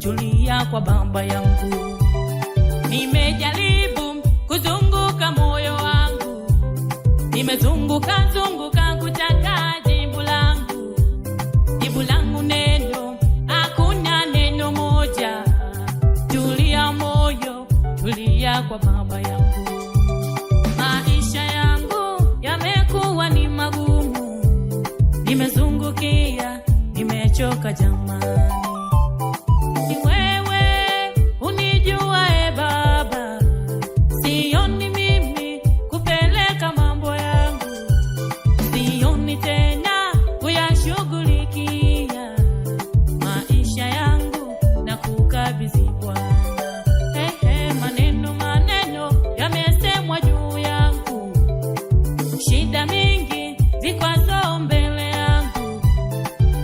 tulia kwa baba yangu. Nimejaribu kuzunguka moyo wangu, nimezunguka kutaka jibu langu neno, hakuna neno moja. Tulia moyo, tulia kwa baba yangu. Maisha yangu yamekuwa ni magumu, nimezungukia, nimechoka jamani. Ni wewe unijua Baba, sioni mimi kupeleka mambo yangu, sioni tena kuyashughulikia maisha yangu na kukabidhi Bwana. Maneno yamesemwa juu yangu, shida mingi vikwazo mbele yangu,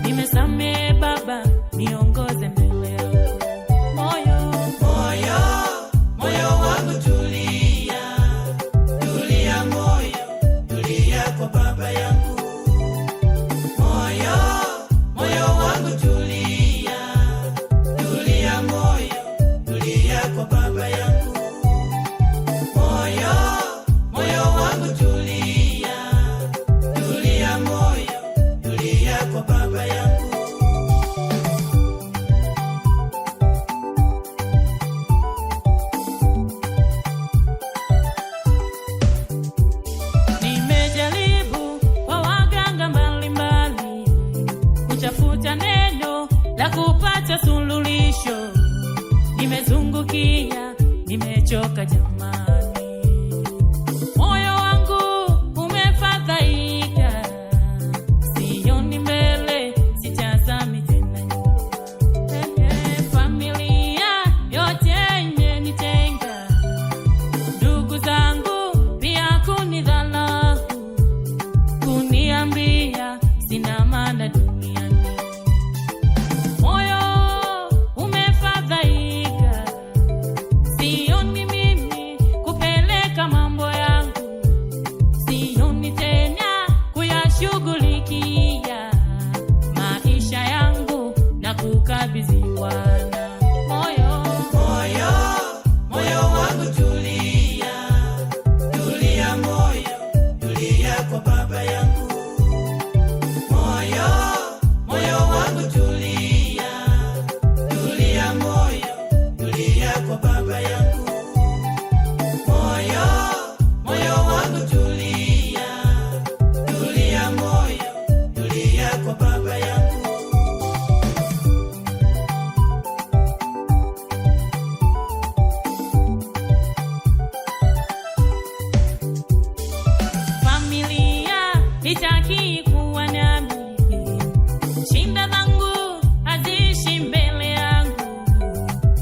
nimesamehe Baba, niongoze mbele yako. Moyo wangu tulia, tulia moyo, tulia kwa baba yangu. Moyo wangu tulia, tulia moyo, tulia kwa baba yangu. Moyo wangu tulia, tulia moyo, tulia kwa baba yangu. Nimejaribu kwa waganga mbalimbali kutafuta neno la kupata suluhisho, nimezungukia, nimechoka jamani. Moyo wangu umefadhaika, sioni mbele, sitazami tena nyuma. Familia yote imenitenga, ndugu zangu pia kunidharau, kuniambia sina maana duniani. Moyo umefadhaika, sioni mimi kupeleka mambo yangu, sioni tena kuyashughulikia maisha yangu na kukabidhi Bwana. Moyo wangu tulia, tulia moyo, tulia kwa baba yangu. Moyo wangu tulia, tulia moyo, tulia kwa baba yangu. Moyo wangu tulia, tulia moyo, tulia kwa baba yangu. Familia itaki kuwa nami, shinda zangu haziishi mbele yangu,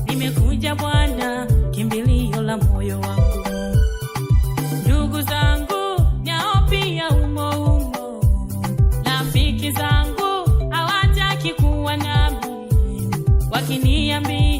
nimekuja Bwana, kimbilio la moyo wangu. Ndugu zangu nao pia umo, rafiki zangu hawataki kuwa nami, wakiniambia